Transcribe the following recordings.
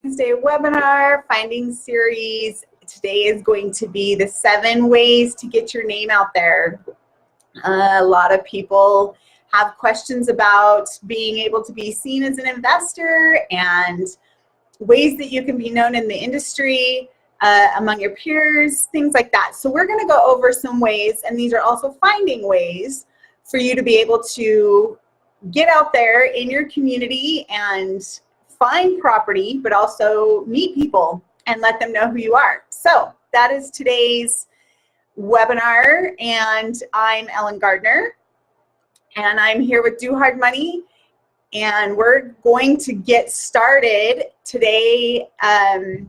Wednesday webinar finding series. Today is going to be the 7 ways to get your name out there. A lot of people have questions about being able to be seen as an investor and ways that you can be known in the industry among your peers, things like that. So we're going to go over some ways, and these are also finding ways for you to be able to get out there in your community and find property, but also meet people and let them know who you are. So that is today's webinar, and I'm Ellen Gardner, and I'm here with Do Hard Money, and we're going to get started today. I'm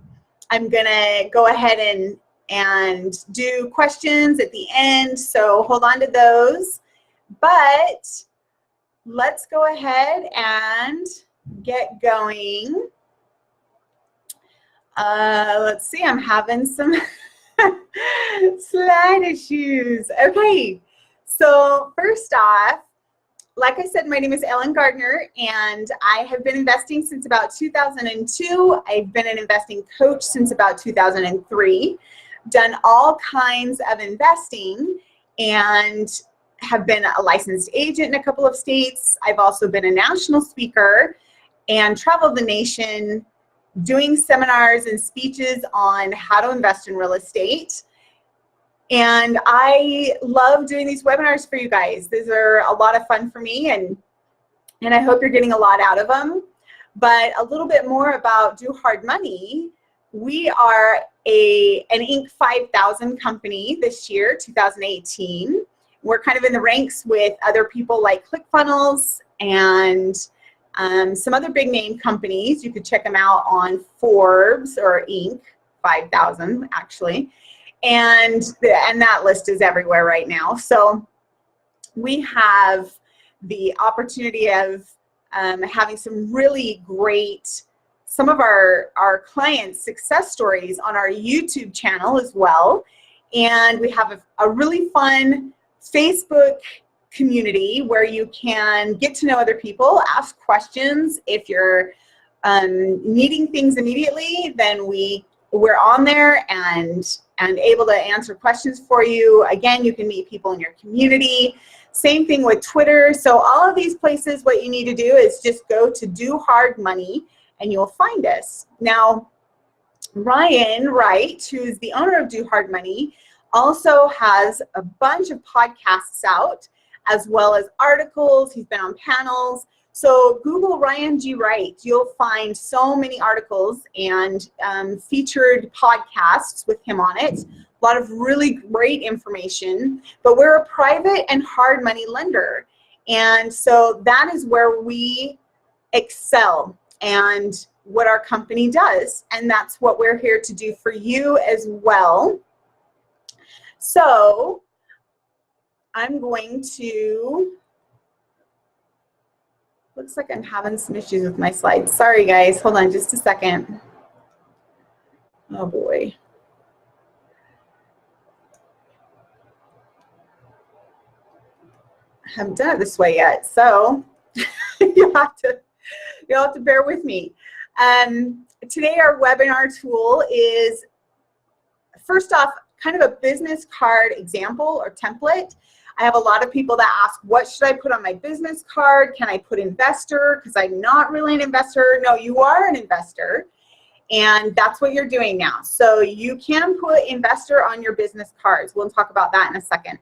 gonna go ahead and do questions at the end, so hold on to those, but let's go ahead and get going. Let's see, I'm having some slide issues. Okay, so first off, like I said, my name is Ellen Gardner, and I have been investing since about 2002. I've been an investing coach since about 2003, done all kinds of investing, and have been a licensed agent in a couple of states. I've also been a national speaker and traveled the nation doing seminars and speeches on how to invest in real estate. And I love doing these webinars for you guys. These are a lot of fun for me, and I hope you're getting a lot out of them. But a little bit more about Do Hard Money. We are an Inc. 5000 company this year, 2018. We're kind of in the ranks with other people like ClickFunnels and some other big name companies. You could check them out on Forbes or Inc. 5000 actually. And that list is everywhere right now. So we have the opportunity of having some really great, some of our clients' success stories on our YouTube channel as well. And we have a really fun Facebook community where you can get to know other people, ask questions. If you're needing things immediately, then we're on there and able to answer questions for you. Again, you can meet people in your community. Same thing with Twitter. So all of these places, what you need to do is just go to Do Hard Money and you'll find us. Now, Ryan Wright, who's the owner of Do Hard Money, also has a bunch of podcasts out, as well as articles. He's been on panels. So Google Ryan G. Wright. You'll find so many articles and featured podcasts with him on it. A lot of really great information. But we're a private and hard money lender. And so that is where we excel and what our company does. And that's what we're here to do for you as well. So I'm going to, looks like I'm having some issues with my slides. Sorry guys, hold on just a second. Oh boy. I haven't done it this way yet, so you'll have to bear with me. Today our webinar tool is, first off, kind of a business card example or template. I have a lot of people that ask, what should I put on my business card? Can I put investor? Because I'm not really an investor. No, you are an investor, and that's what you're doing now. So you can put investor on your business cards. We'll talk about that in a second.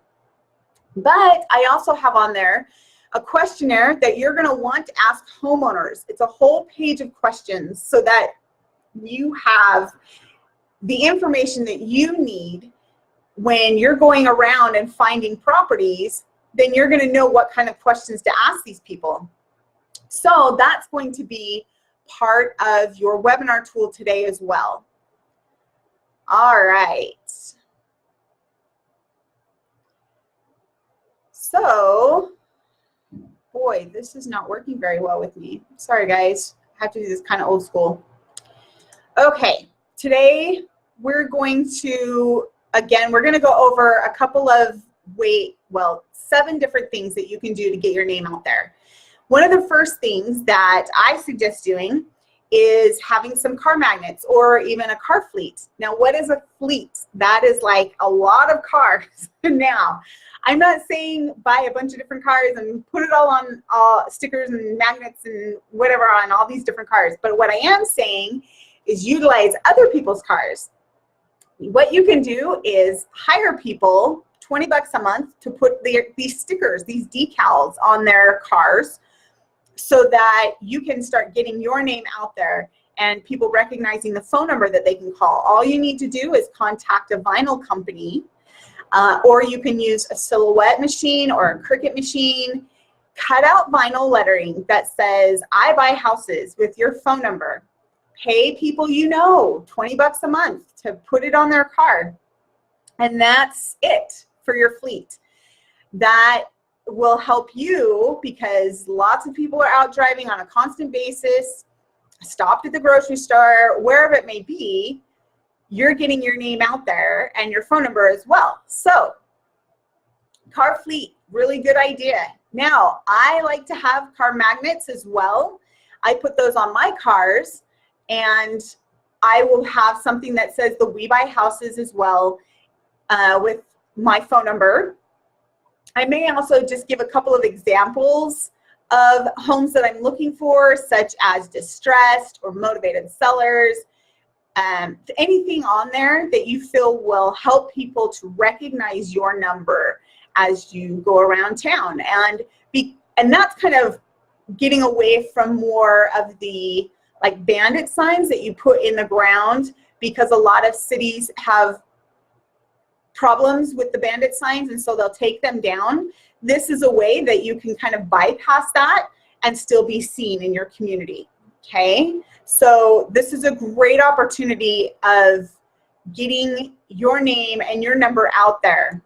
But I also have on there a questionnaire that you're going to want to ask homeowners. It's a whole page of questions so that you have the information that you need when you're going around and finding properties. Then you're going to know what kind of questions to ask these people. So that's going to be part of your webinar tool today as well. All right. So, boy, this is not working very well with me. Sorry, guys. I have to do this kind of old school. Okay, today we're going to, again, we're going to go over a couple of 7 different things that you can do to get your name out there. One of the first things that I suggest doing is having some car magnets or even a car fleet. Now, what is a fleet? That is like a lot of cars. Now, I'm not saying buy a bunch of different cars and put it all on stickers and magnets and whatever on all these different cars. But what I am saying is utilize other people's cars. What you can do is hire people $20 a month to put these stickers, these decals on their cars, so that you can start getting your name out there and people recognizing the phone number that they can call. All you need to do is contact a vinyl company, or you can use a Silhouette machine or a Cricut machine. Cut out vinyl lettering that says, I buy houses, with your phone number. Pay people you know $20 a month to put it on their car. And that's it for your fleet. That will help you, because lots of people are out driving on a constant basis, stopped at the grocery store, wherever it may be. You're getting your name out there and your phone number as well. So car fleet, really good idea. Now, I like to have car magnets as well. I put those on my cars, and I will have something that says the We Buy Houses as well, with my phone number. I may also just give a couple of examples of homes that I'm looking for, such as distressed or motivated sellers. Anything on there that you feel will help people to recognize your number as you go around town. And that's kind of getting away from more of the like bandit signs that you put in the ground, because a lot of cities have problems with the bandit signs, and so they'll take them down. This is a way that you can kind of bypass that and still be seen in your community. Okay, so this is a great opportunity of getting your name and your number out there.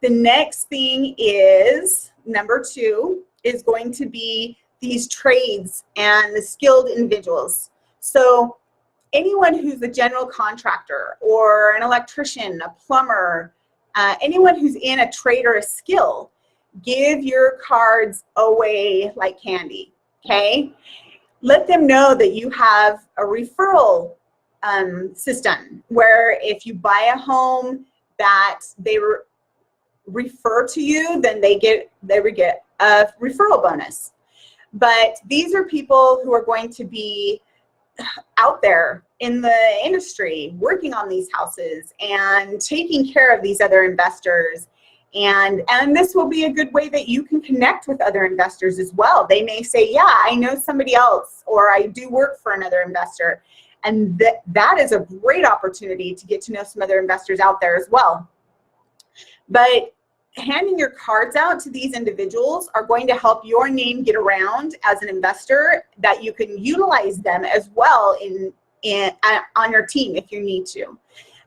The next thing is, number 2, is going to be these trades and the skilled individuals. So anyone who's a general contractor or an electrician, a plumber, anyone who's in a trade or a skill, give your cards away like candy, okay? Let them know that you have a referral system, where if you buy a home that they refer to you, then they get a referral bonus. But these are people who are going to be out there in the industry working on these houses and taking care of these other investors. And this will be a good way that you can connect with other investors as well. They may say, yeah, I know somebody else, or I do work for another investor. And that is a great opportunity to get to know some other investors out there as well. But handing your cards out to these individuals are going to help your name get around as an investor, that you can utilize them as well on your team if you need to.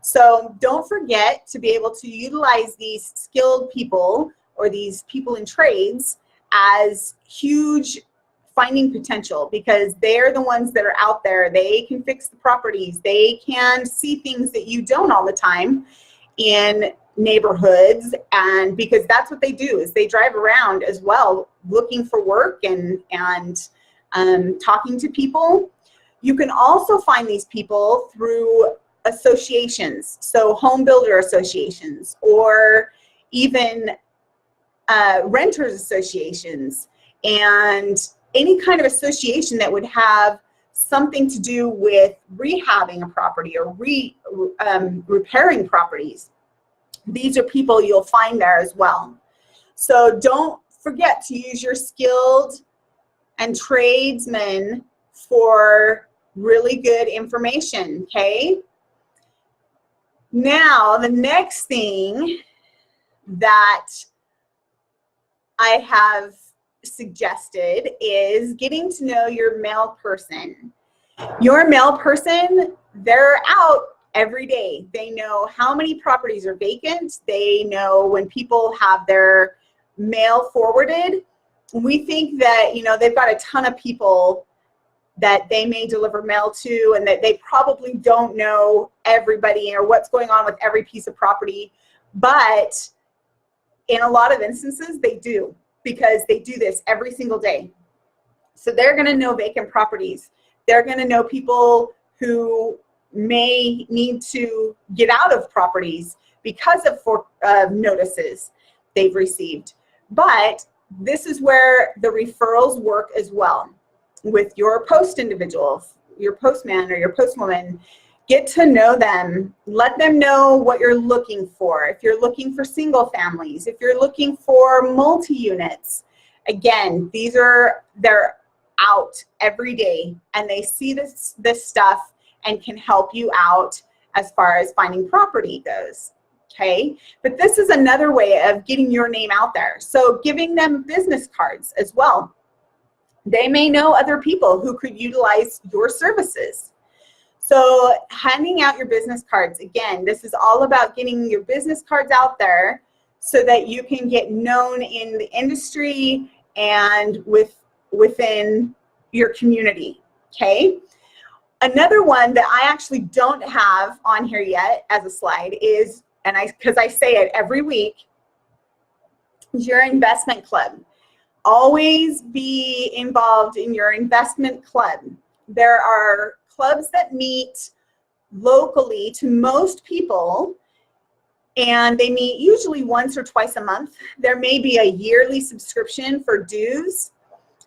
So don't forget to be able to utilize these skilled people or these people in trades as huge finding potential, because they're the ones that are out there. They can fix the properties. They can see things that you don't all the time in neighborhoods, and because that's what they do, is they drive around as well looking for work and talking to people. You can also find these people through associations, so home builder associations, or even renters associations, and any kind of association that would have something to do with rehabbing a property or repairing properties. These are people you'll find there as well. So don't forget to use your skilled and tradesmen for really good information, okay? Now, the next thing that I have suggested is getting to know your mail person. Your mail person, they're out every day. They know how many properties are vacant. They know when people have their mail forwarded. We think that, you know, they've got a ton of people that they may deliver mail to, and that they probably don't know everybody or what's going on with every piece of property. But in a lot of instances, they do, because they do this every single day. So they're going to know vacant properties. They're going to know people who may need to get out of properties because of notices they've received. But this is where the referrals work as well with your post individuals, your postman or your postwoman. Get to know them. Let them know what you're looking for. If you're looking for single families, if you're looking for multi-units, again, they're out every day and they see this stuff and can help you out as far as finding property goes. Okay, but this is another way of getting your name out there. So giving them business cards as well. They may know other people who could utilize your services. So handing out your business cards, again, this is all about getting your business cards out there so that you can get known in the industry and within your community, okay? Another one that I actually don't have on here yet as a slide is, because I say it every week, is your investment club. Always be involved in your investment club. There are clubs that meet locally to most people, and they meet usually once or twice a month. There may be a yearly subscription for dues,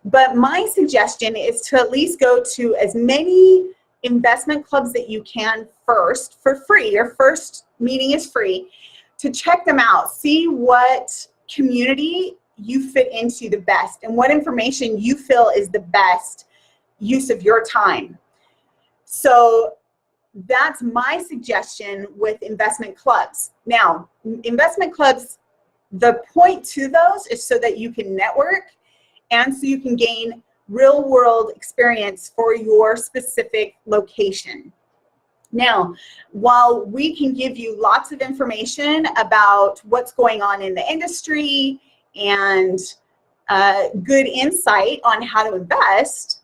but my suggestion is to at least go to as many investment clubs that you can first for free. Your first meeting is free, to check them out, see what community you fit into the best and what information you feel is the best use of your time. So that's my suggestion with investment clubs. Now, investment clubs, the point to those is so that you can network and so you can gain real world experience for your specific location. Now, while we can give you lots of information about what's going on in the industry and good insight on how to invest,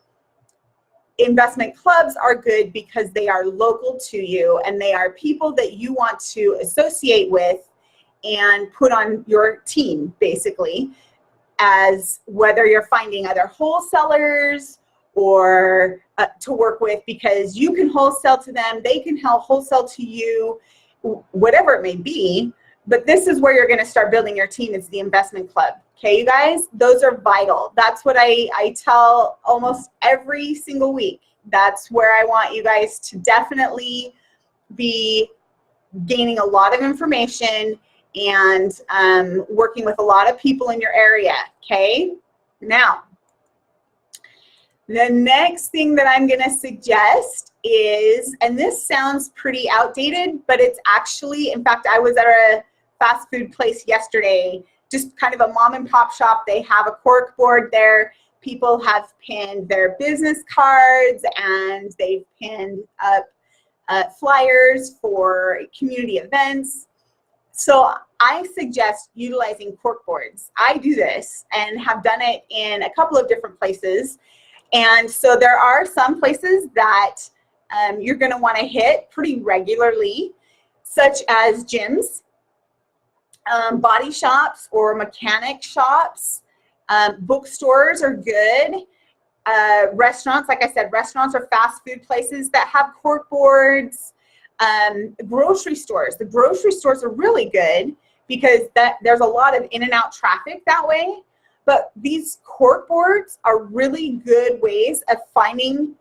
investment clubs are good because they are local to you and they are people that you want to associate with and put on your team, basically, as whether you're finding other wholesalers or to work with, because you can wholesale to them, they can help wholesale to you, whatever it may be. But this is where you're going to start building your team. It's the investment club. Okay, you guys, those are vital. That's what I tell almost every single week. That's where I want you guys to definitely be gaining a lot of information and working with a lot of people in your area. Okay, now, the next thing that I'm going to suggest is, and this sounds pretty outdated, but it's actually, in fact, I was at a fast food place yesterday, just kind of a mom and pop shop. They have a cork board there. People have pinned their business cards and they've pinned up flyers for community events. So I suggest utilizing cork boards. I do this and have done it in a couple of different places. And so there are some places that you're going to want to hit pretty regularly, such as gyms, body shops or mechanic shops. Bookstores are good. Restaurants, like I said, restaurants are fast food places that have cork boards. Grocery stores. The grocery stores are really good because there's a lot of in and out traffic that way. But these cork boards are really good ways of finding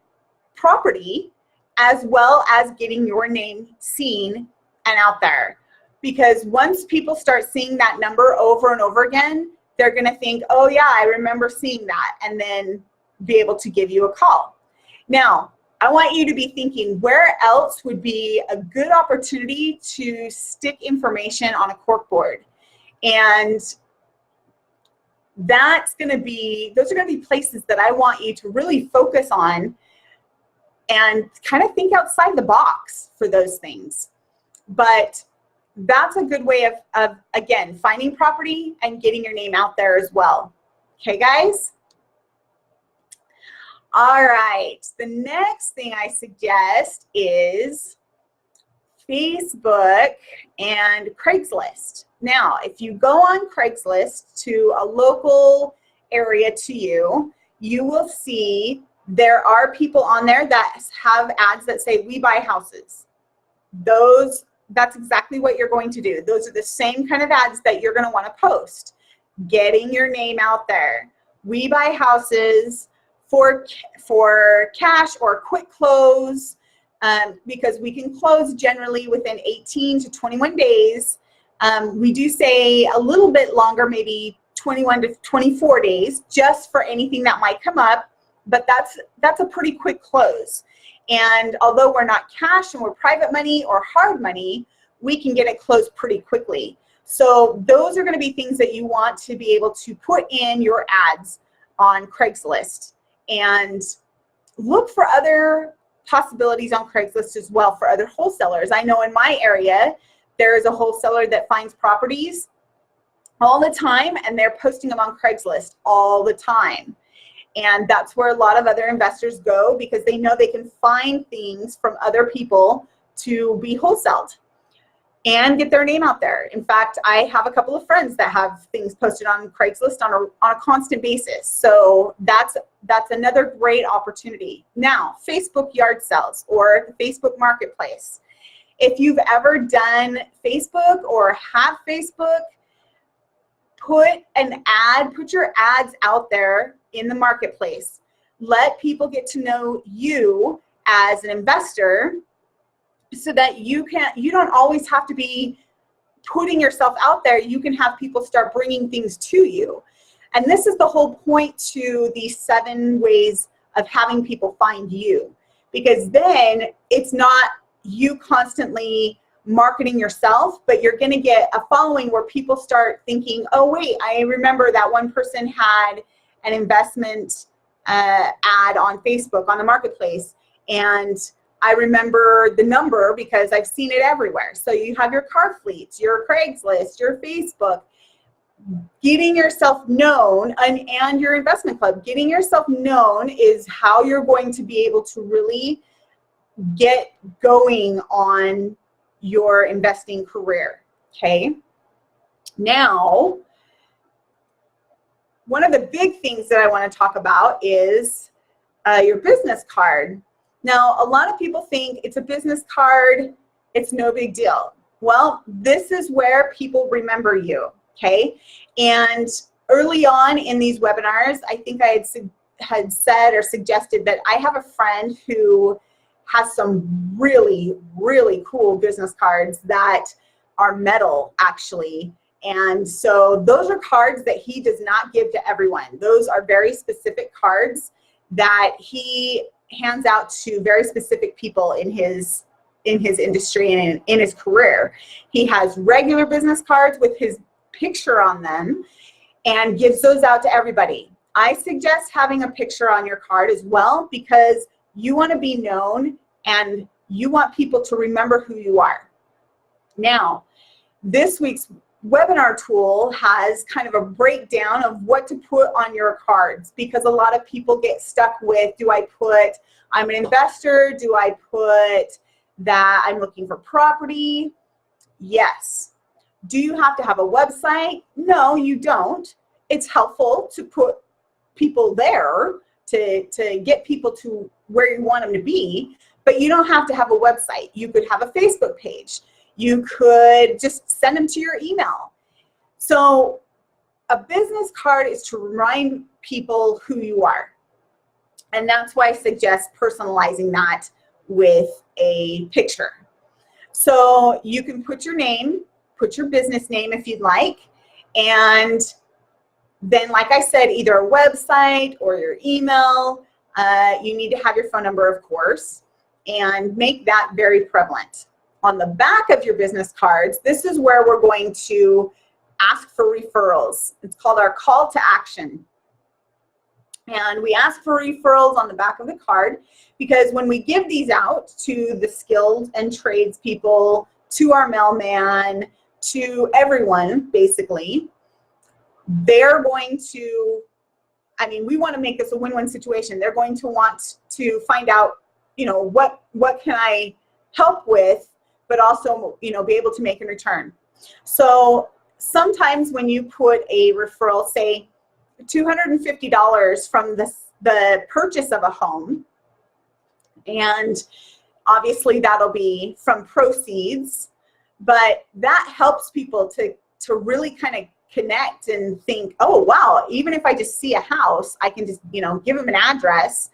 property as well as getting your name seen and out there. Because once people start seeing that number over and over again, they're going to think, oh yeah, I remember seeing that, and then be able to give you a call. Now, I want you to be thinking, where else would be a good opportunity to stick information on a cork board? And those are going to be places that I want you to really focus on and kind of think outside the box for those things. But that's a good way of again, finding property and getting your name out there as well. Okay, guys? All right, the next thing I suggest is Facebook and Craigslist. Now, if you go on Craigslist to a local area to you, you will see there are people on there that have ads that say, we buy houses. That's exactly what you're going to do. Those are the same kind of ads that you're going to want to post. Getting your name out there. We buy houses for cash or quick close, because we can close generally within 18 to 21 days. We do say a little bit longer, maybe 21 to 24 days, just for anything that might come up, but that's a pretty quick close. And although we're not cash and we're private money or hard money, we can get it closed pretty quickly. So those are going to be things that you want to be able to put in your ads on Craigslist, and look for other possibilities on Craigslist as well for other wholesalers. I know in my area, there is a wholesaler that finds properties all the time, and they're posting them on Craigslist all the time. And that's where a lot of other investors go, because they know they can find things from other people to be wholesaled and get their name out there. In fact, I have a couple of friends that have things posted on Craigslist on a constant basis. So that's another great opportunity. Now, Facebook yard sales or Facebook Marketplace. If you've ever done Facebook or have Facebook, put your ads out there in the marketplace. Let people get to know you as an investor, so that you don't always have to be putting yourself out there. You can have people start bringing things to you. And this is the whole point to these 7 ways of having people find you, because then it's not you constantly marketing yourself, but you're going to get a following where people start thinking, oh wait, I remember that one person had an investment ad on Facebook on the marketplace, and I remember the number because I've seen it everywhere. So you have your car fleets, your Craigslist, your Facebook. Getting yourself known, and your investment club. Getting yourself known is how you're going to be able to really get going on your investing career. Okay. Now, one of the big things that I want to talk about is your business card. Now, a lot of people think it's a business card, it's no big deal. Well, this is where people remember you, okay? And early on in these webinars, I think I had said or suggested that I have a friend who has some really, really cool business cards that are metal, actually. And so those are cards that he does not give to everyone. Those are very specific cards that he hands out to very specific people in his industry and in his career. He has regular business cards with his picture on them and gives those out to everybody. I suggest having a picture on your card as well, because you want to be known and you want people to remember who you are. Now, this week's webinar tool has kind of a breakdown of what to put on your cards, because a lot of people get stuck with, do I put I'm an investor? Do I put that I'm looking for property? Yes. Do you have to have a website? No, you don't. It's helpful to put people there to get people to where you want them to be, but you don't have to have a website. You could have a Facebook page. You could just send them to your email. So a business card is to remind people who you are. And that's why I suggest personalizing that with a picture. So you can put your name, put your business name if you'd like, and then, like I said, either a website or your email. You need to have your phone number, of course, and make that very prevalent. On the back of your business cards, this is where we're going to ask for referrals. It's called our call to action. And we ask for referrals on the back of the card, because when we give these out to the skilled and tradespeople, to our mailman, to everyone, basically, they're going to, we want to make this a win-win situation. They're going to want to find out, what can I help with, but also, be able to make in return. So sometimes when you put a referral, say $250 from the purchase of a home. And obviously that'll be from proceeds, but that helps people to really kind of connect and think, oh, wow, even if I just see a house, I can just, give them an address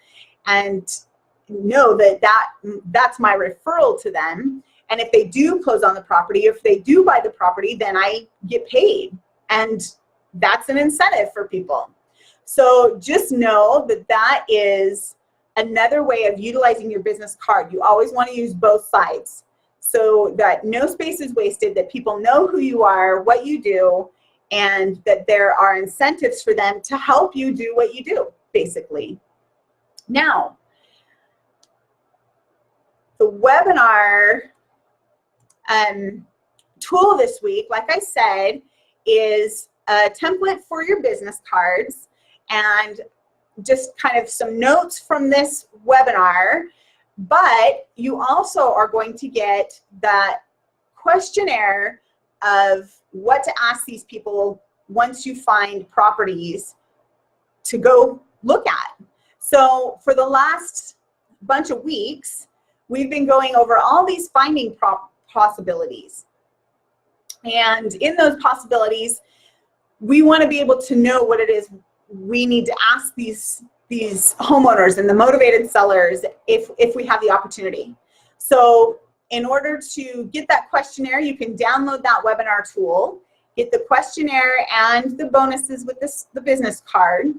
and know that's my referral to them. And if they do close on the property, if they do buy the property, then I get paid. And that's an incentive for people. So just know that is another way of utilizing your business card. You always want to use both sides so that no space is wasted, that people know who you are, what you do, and that there are incentives for them to help you do what you do, basically. Now, the webinar tool this week, like I said, is a template for your business cards and just kind of some notes from this webinar, but you also are going to get that questionnaire of what to ask these people once you find properties to go look at. So for the last bunch of weeks, we've been going over all these finding possibilities. And in those possibilities, we want to be able to know what it is we need to ask these homeowners and the motivated sellers if we have the opportunity. So in order to get that questionnaire, you can download that webinar tool, get the questionnaire and the bonuses with the business card.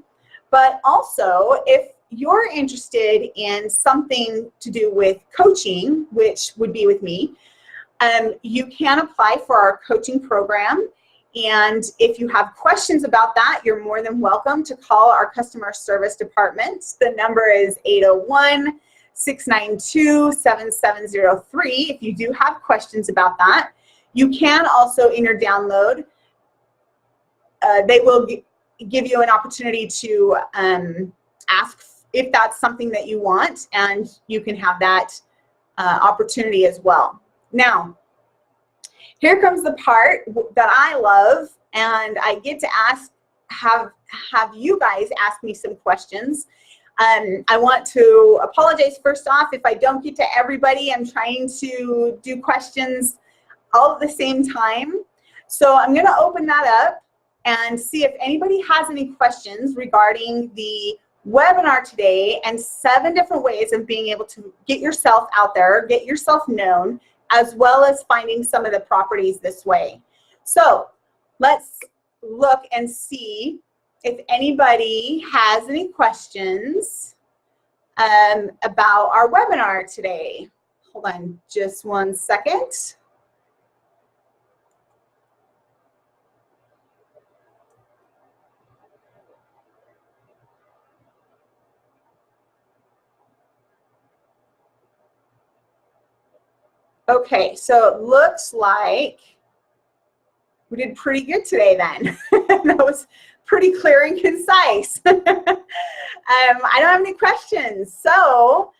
But also, if you're interested in something to do with coaching, which would be with me, you can apply for our coaching program. And if you have questions about that, you're more than welcome to call our customer service department. The number is 801-692-7703. If you do have questions about that, you can also, in your download, they will give you an opportunity to ask if that's something that you want, and you can have that opportunity as well. Now, here comes the part that I love, and I get to have you guys ask me some questions. I want to apologize first off if I don't get to everybody. I'm trying to do questions all at the same time. So I'm going to open that up and see if anybody has any questions regarding the webinar today and 7 different ways of being able to get yourself out there, get yourself known, as well as finding some of the properties this way. So let's look and see if anybody has any questions about our webinar today. Hold on just one second. Okay, so it looks like we did pretty good today then. That was pretty clear and concise. I don't have any questions. So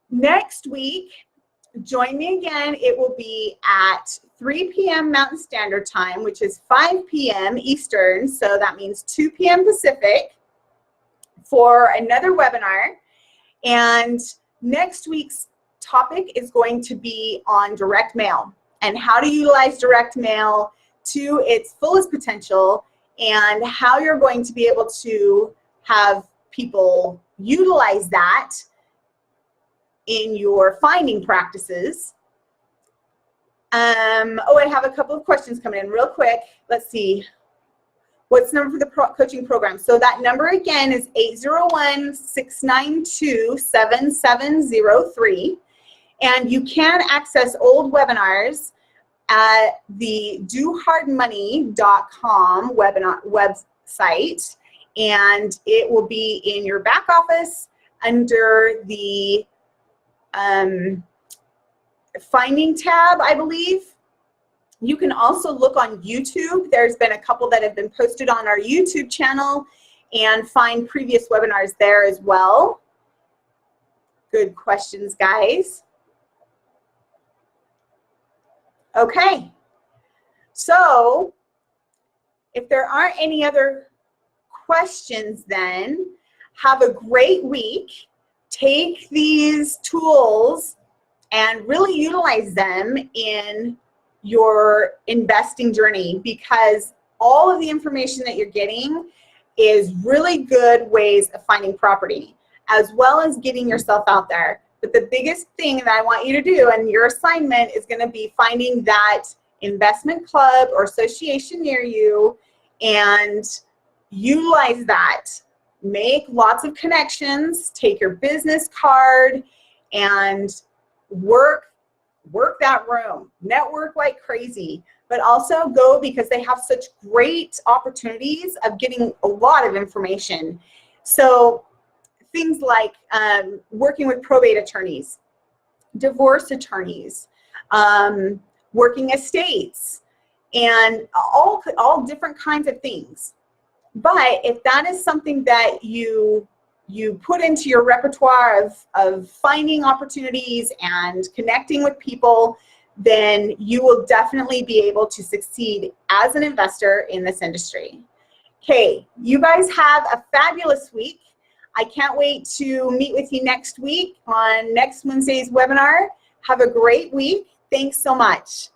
next week, join me again. It will be at 3 p.m. Mountain Standard Time, which is 5 p.m. Eastern. So that means 2 p.m. Pacific for another webinar. And next week's topic is going to be on direct mail and how to utilize direct mail to its fullest potential, and how you're going to be able to have people utilize that in your finding practices. Oh, I have a couple of questions coming in real quick. Let's see. What's the number for the coaching program? So that number again is 801-692-7703. And you can access old webinars at the dohardmoney.com website, and it will be in your back office under the finding tab, I believe. You can also look on YouTube. There's been a couple that have been posted on our YouTube channel, and find previous webinars there as well. Good questions, guys. Okay, so if there aren't any other questions, then Have a great week. Take these tools and really utilize them in your investing journey, because all of the information that you're getting is really good ways of finding property, as well as getting yourself out there. But the biggest thing that I want you to do, and your assignment, is going to be finding that investment club or association near you and utilize that. Make lots of connections, take your business card, and work that room. Network like crazy, but also go, because they have such great opportunities of getting a lot of information. So things like working with probate attorneys, divorce attorneys, working estates, and all different kinds of things. But if that is something that you put into your repertoire of finding opportunities and connecting with people, then you will definitely be able to succeed as an investor in this industry. Okay, you guys have a fabulous week. I can't wait to meet with you next week on next Wednesday's webinar. Have a great week. Thanks so much.